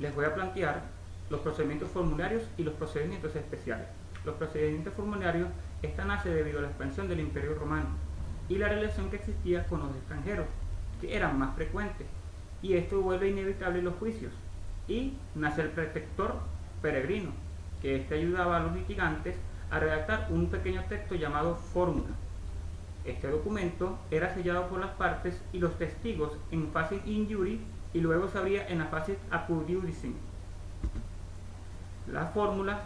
les voy a plantear los procedimientos formularios y los procedimientos especiales. Los procedimientos formularios, esta nace debido a la expansión del Imperio Romano y la relación que existía con los extranjeros, que eran más frecuentes, y esto vuelve inevitable los juicios, y nace el protector peregrino, que este ayudaba a los litigantes a redactar un pequeño texto llamado fórmula. Este documento era sellado por las partes y los testigos en facit in iure y luego se abría en la facit apud iudicem. Las fórmulas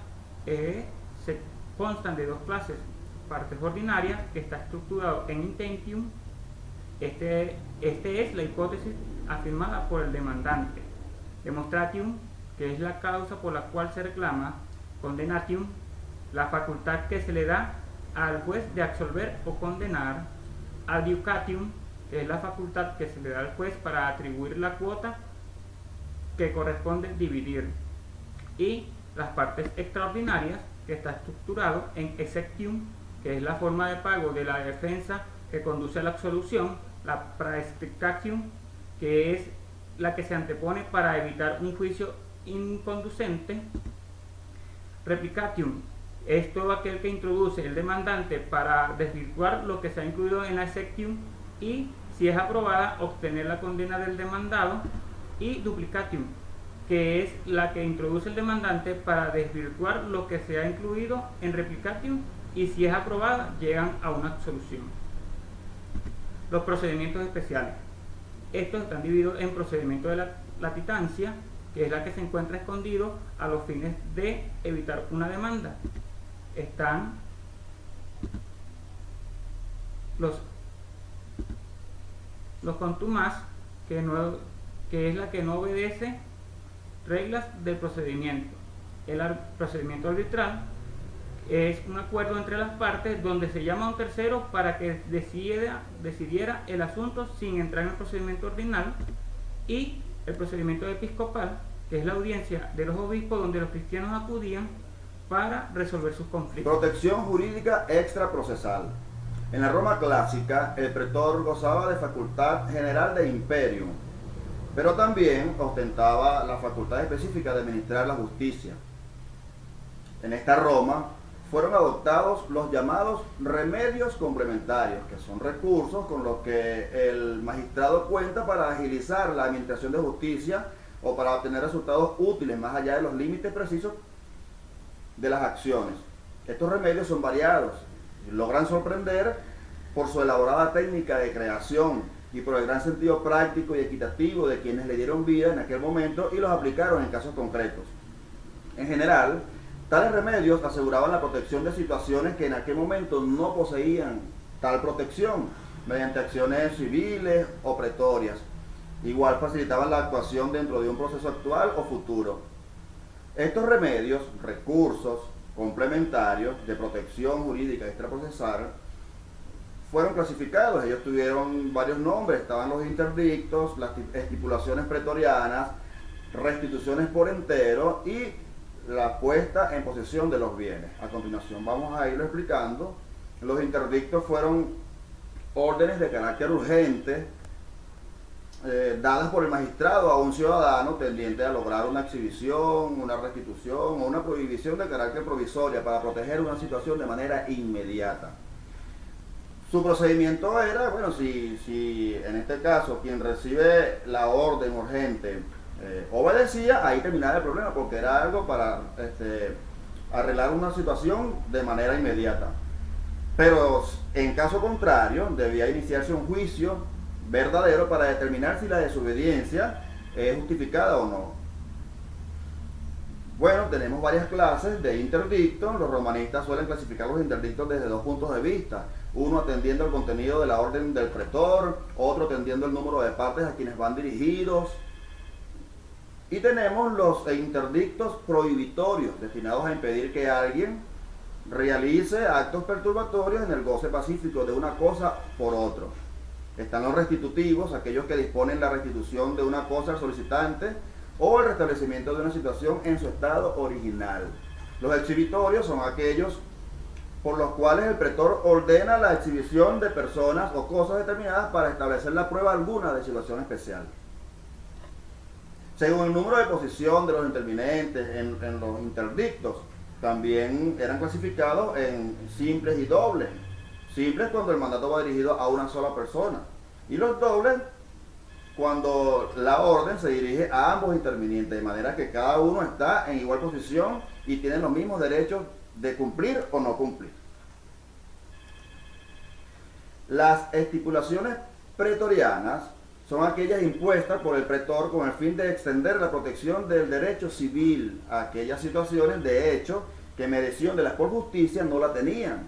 se constan de dos clases: partes ordinarias, que está estructurado en intentium. Este es la hipótesis afirmada por el demandante. Demonstratium, que es la causa por la cual se reclama. Condenatium, la facultad que se le da al juez de absolver o condenar. Adiucatium, que es la facultad que se le da al juez para atribuir la cuota que corresponde dividir. Y las partes extraordinarias, que está estructurado en exequium, que es la forma de pago de la defensa que conduce a la absolución. La praesticacium, que es la que se antepone para evitar un juicio inconducente. Replicatium es todo aquel que introduce el demandante para desvirtuar lo que se ha incluido en la exequium y, si es aprobada, obtener la condena del demandado. Y duplicatium, que es la que introduce el demandante para desvirtuar lo que se ha incluido en replicatium y, si es aprobada, llegan a una absolución. Los procedimientos especiales. Estos están divididos en procedimiento de la latitancia, que es la que se encuentra escondido a los fines de evitar una demanda. Están los contumaz, que es la que no obedece reglas del procedimiento. El procedimiento arbitral es un acuerdo entre las partes donde se llama a un tercero para que decidiera el asunto sin entrar en el procedimiento ordinal. Y el procedimiento episcopal, que es la audiencia de los obispos donde los cristianos acudían para resolver sus conflictos. Protección jurídica extraprocesal. En la Roma clásica, el pretor gozaba de facultad general de imperium, pero también ostentaba la facultad específica de administrar la justicia. En esta Roma fueron adoptados los llamados remedios complementarios, que son recursos con los que el magistrado cuenta para agilizar la administración de justicia o para obtener resultados útiles más allá de los límites precisos de las acciones. Estos remedios son variados y logran sorprender por su elaborada técnica de creación y por el gran sentido práctico y equitativo de quienes le dieron vida en aquel momento y los aplicaron en casos concretos. En general, tales remedios aseguraban la protección de situaciones que en aquel momento no poseían tal protección, mediante acciones civiles o pretorias. Igual facilitaban la actuación dentro de un proceso actual o futuro. Estos remedios, recursos complementarios de protección jurídica extraprocesal, fueron clasificados. Ellos tuvieron varios nombres. Estaban los interdictos, las estipulaciones pretorianas, restituciones por entero y la puesta en posesión de los bienes. A continuación vamos a irlo explicando. Los interdictos fueron órdenes de carácter urgente dadas por el magistrado a un ciudadano tendiente a lograr una exhibición, una restitución o una prohibición de carácter provisoria para proteger una situación de manera inmediata. Su procedimiento era, bueno, si en este caso quien recibe la orden urgente obedecía, ahí terminaba el problema, porque era algo para arreglar una situación de manera inmediata. Pero en caso contrario, debía iniciarse un juicio verdadero para determinar si la desobediencia es justificada o no. Bueno, tenemos varias clases de interdictos. Los romanistas suelen clasificar los interdictos desde dos puntos de vista: uno atendiendo el contenido de la orden del pretor, otro atendiendo el número de partes a quienes van dirigidos. Y tenemos los interdictos prohibitorios, destinados a impedir que alguien realice actos perturbatorios en el goce pacífico de una cosa por otro. Están los restitutivos, aquellos que disponen la restitución de una cosa al solicitante o el restablecimiento de una situación en su estado original. Los exhibitorios son aquellos por los cuales el pretor ordena la exhibición de personas o cosas determinadas para establecer la prueba alguna de situación especial. Según el número de posición de los intervinientes en los interdictos, también eran clasificados en simples y dobles. Simples cuando el mandato va dirigido a una sola persona, y los dobles cuando la orden se dirige a ambos intervinientes, de manera que cada uno está en igual posición y tiene los mismos derechos de cumplir o no cumplir. Las estipulaciones pretorianas son aquellas impuestas por el pretor con el fin de extender la protección del derecho civil a aquellas situaciones de hecho que merecían de la por justicia no la tenían.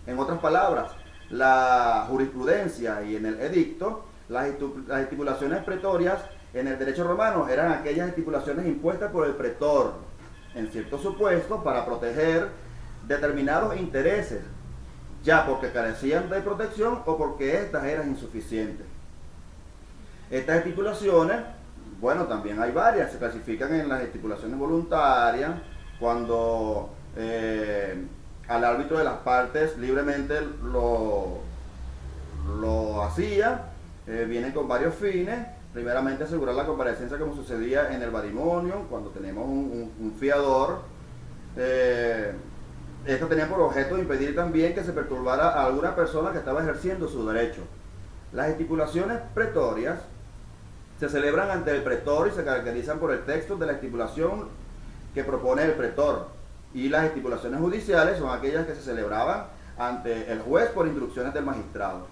En otras palabras, la jurisprudencia y en el edicto, las estipulaciones pretorias en el derecho romano eran aquellas estipulaciones impuestas por el pretor en ciertos supuestos para proteger determinados intereses, ya porque carecían de protección o porque éstas eran insuficientes. Estas estipulaciones, bueno, también hay varias, se clasifican en las estipulaciones voluntarias, cuando al árbitro de las partes libremente lo hacía, vienen con varios fines. Primeramente, asegurar la comparecencia, como sucedía en el vadimonio, cuando tenemos un fiador. Esto tenía por objeto impedir también que se perturbara a alguna persona que estaba ejerciendo su derecho. Las estipulaciones pretorias se celebran ante el pretor y se caracterizan por el texto de la estipulación que propone el pretor. Y las estipulaciones judiciales son aquellas que se celebraban ante el juez por instrucciones del magistrado.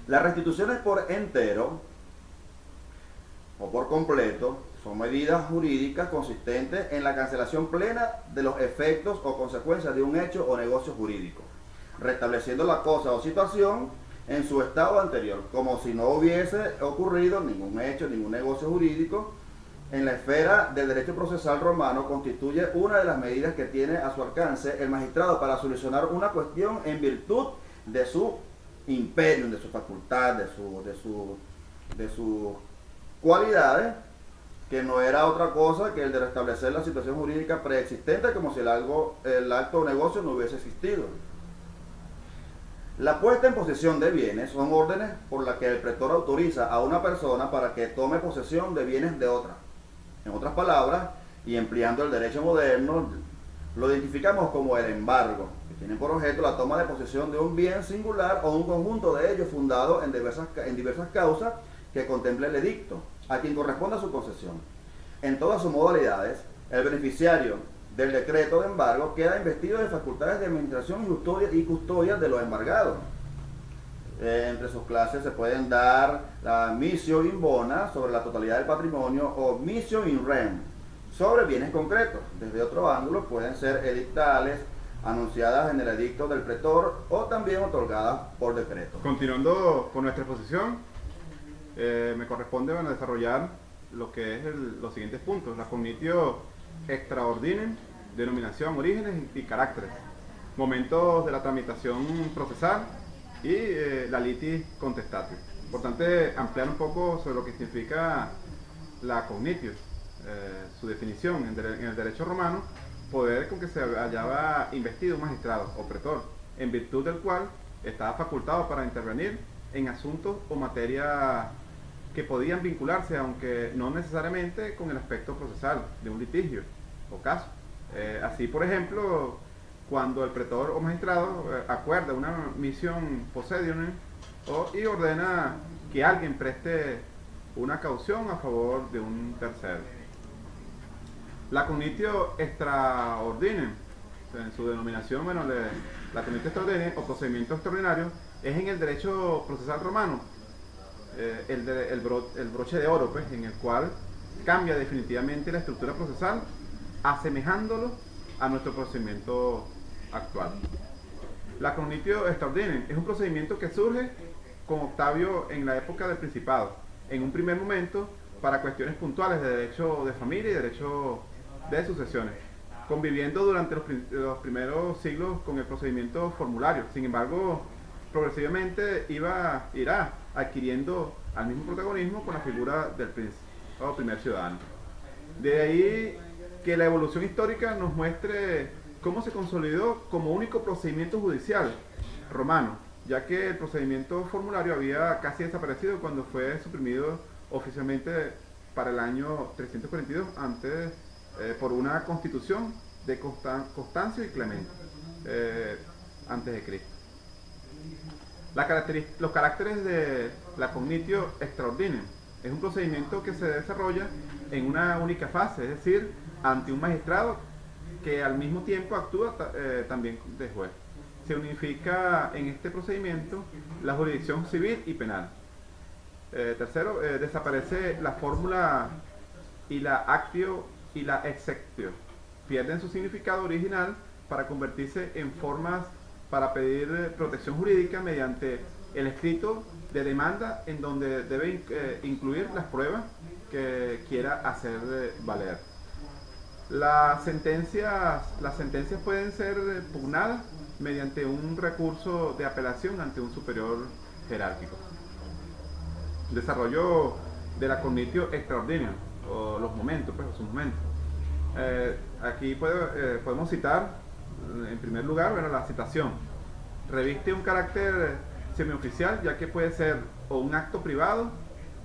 Las restituciones por entero o por completo son medidas jurídicas consistentes en la cancelación plena de los efectos o consecuencias de un hecho o negocio jurídico, restableciendo la cosa o situación en su estado anterior, como si no hubiese ocurrido ningún hecho, ningún negocio jurídico. En la esfera del derecho procesal romano constituye una de las medidas que tiene a su alcance el magistrado para solucionar una cuestión en virtud de su imperio, de su facultad, de sus cualidades, que no era otra cosa que el de restablecer la situación jurídica preexistente, como si el acto o negocio no hubiese existido. La puesta en posesión de bienes son órdenes por las que el pretor autoriza a una persona para que tome posesión de bienes de otra. En otras palabras, y empleando el derecho moderno, lo identificamos como el embargo, que tiene por objeto la toma de posesión de un bien singular o un conjunto de ellos fundado en diversas causas que contemple el edicto, a quien corresponda su concesión. En todas sus modalidades, el beneficiario del decreto de embargo queda investido de facultades de administración y custodia de los embargados. Entre sus clases se pueden dar la missio in bona sobre la totalidad del patrimonio o missio in rem sobre bienes concretos. Desde otro ángulo pueden ser edictales anunciadas en el edicto del pretor o también otorgadas por decreto. Continuando con nuestra exposición, me corresponde desarrollar lo que es los siguientes puntos: la cognitio extra ordinem, denominación, orígenes y caracteres, momentos de la tramitación procesal y la litis contestatis. Importante ampliar un poco sobre lo que significa la cognitio, su definición en el derecho romano: poder con que se hallaba investido un magistrado o pretor, en virtud del cual estaba facultado para intervenir en asuntos o materia que podían vincularse, aunque no necesariamente con el aspecto procesal de un litigio o caso. Así, por ejemplo, cuando el pretor o magistrado acuerda una misión possedione y ordena que alguien preste una caución a favor de un tercero. La cognitio extra ordinem, en su denominación, la cognitio extra ordinem o procedimiento extraordinario, es en el derecho procesal romano el broche de oro, pues, en el cual cambia definitivamente la estructura procesal, asemejándolo a nuestro procedimiento actual. La cognitio extra ordinem es un procedimiento que surge con Octavio en la época del Principado, en un primer momento para cuestiones puntuales de derecho de familia y derecho de sucesiones, conviviendo durante los primeros siglos con el procedimiento formulario. Sin embargo, progresivamente irá adquiriendo al mismo protagonismo con la figura del príncipe o primer ciudadano. De ahí que la evolución histórica nos muestre cómo se consolidó como único procedimiento judicial romano, ya que el procedimiento formulario había casi desaparecido cuando fue suprimido oficialmente para el año 342 antes, por una constitución de Constancio y Clemente, antes de Cristo. Los caracteres de la cognitio extraordinaria es un procedimiento que se desarrolla en una única fase, es decir, ante un magistrado que al mismo tiempo actúa también de juez. Se unifica en este procedimiento la jurisdicción civil y penal. Tercero, desaparece la fórmula y la actio y la exectio. Pierden su significado original para convertirse en formas para pedir protección jurídica mediante el escrito de demanda en donde debe incluir las pruebas que quiera hacer valer. Las sentencias pueden ser pugnadas mediante un recurso de apelación ante un superior jerárquico. Desarrollo de la cognitio extraordinaria, o los momentos, pues, o sus momentos. Aquí podemos citar, en primer lugar, bueno, la citación. Reviste un carácter semioficial, ya que puede ser o un acto privado,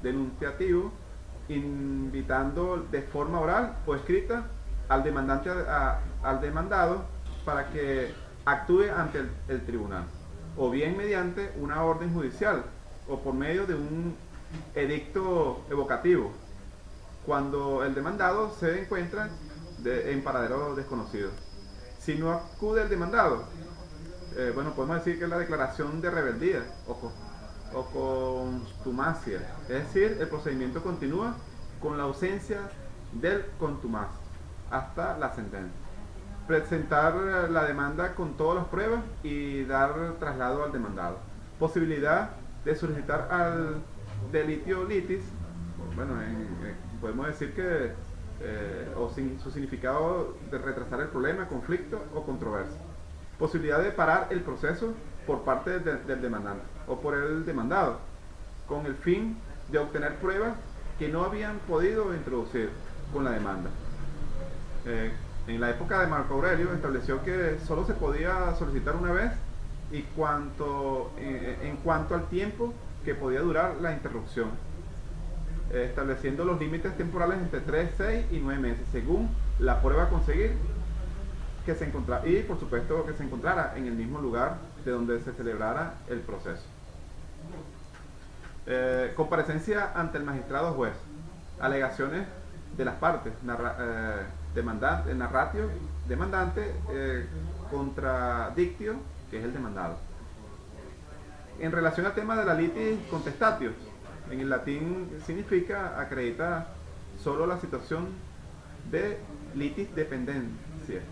denunciativo, invitando de forma oral o escrita al demandante al demandado para que actúe ante el tribunal, o bien mediante una orden judicial o por medio de un edicto evocativo, cuando el demandado se encuentra en paradero desconocido. Si no acude el demandado, bueno, podemos decir que es la declaración de rebeldía o contumacia, es decir, el procedimiento continúa con la ausencia del contumaz hasta la sentencia. Presentar la demanda con todas las pruebas y dar traslado al demandado. Posibilidad de solicitar al delitio litis, bueno, podemos decir que su significado de retrasar el problema, conflicto o controversia. Posibilidad de parar el proceso por parte del demandante o por el demandado, con el fin de obtener pruebas que no habían podido introducir con la demanda. En la época de Marco Aurelio estableció que solo se podía solicitar una vez y en cuanto al tiempo que podía durar la interrupción, estableciendo los límites temporales entre 3, 6 y 9 meses, según la prueba a conseguir que se encontrara, y por supuesto que se encontrara en el mismo lugar de donde se celebrara el proceso. Comparecencia ante el magistrado o juez. Alegaciones de las partes, narratio, demandante, contradictio, que es el demandado. En relación al tema de la litis contestatio, en el latín significa acredita solo la situación de litis dependencia.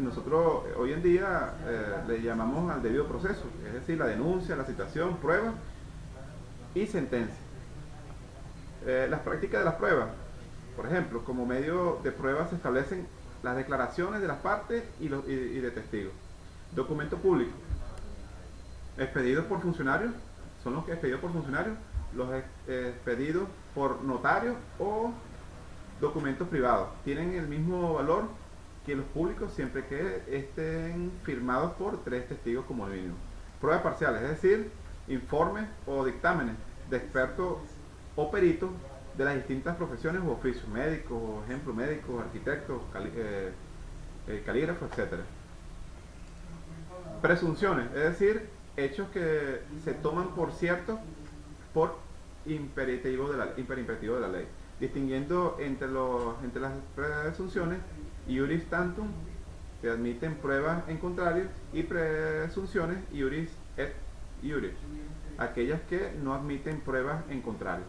Nosotros hoy en día le llamamos al debido proceso, es decir, la denuncia, la citación, prueba y sentencia. Las prácticas de las pruebas, por ejemplo, como medio de prueba se establecen las declaraciones de las partes y de testigos. Documento público, expedidos por funcionarios, son los que expedidos por funcionarios, los expedidos por notarios o documentos privados. Tienen el mismo valor que los públicos siempre que estén firmados por 3 testigos como mínimo. Pruebas parciales, es decir, informes o dictámenes de expertos o peritos de las distintas profesiones u oficios, médicos, ejemplo, médicos, arquitectos, calígrafos, etc. Presunciones, es decir, hechos que se toman por ciertos por imperativo de la ley, distinguiendo entre las presunciones iuris tantum, que admiten pruebas en contrario, y presunciones iuris et iuris, aquellas que no admiten pruebas en contrario.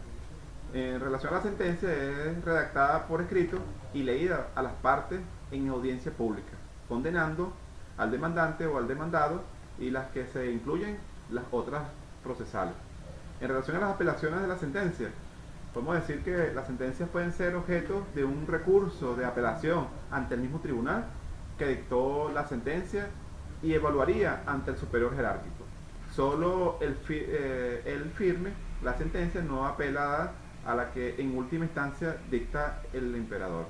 En relación a la sentencia, es redactada por escrito y leída a las partes en audiencia pública, condenando al demandante o al demandado, y las que se incluyen las otras procesales. En relación a las apelaciones de la sentencia, podemos decir que las sentencias pueden ser objeto de un recurso de apelación ante el mismo tribunal que dictó la sentencia y evaluaría ante el superior jerárquico. Solo el firme la sentencia no apelada a la que en última instancia dicta el emperador.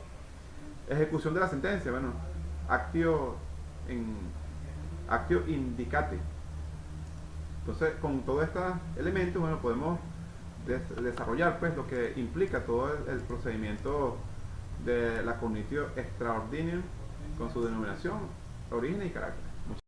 Ejecución de la sentencia, bueno, actio indicate. Entonces, con todos estos elementos, bueno, podemos desarrollar pues lo que implica todo el procedimiento de la cognitio extraordinarium con su denominación, origen y carácter.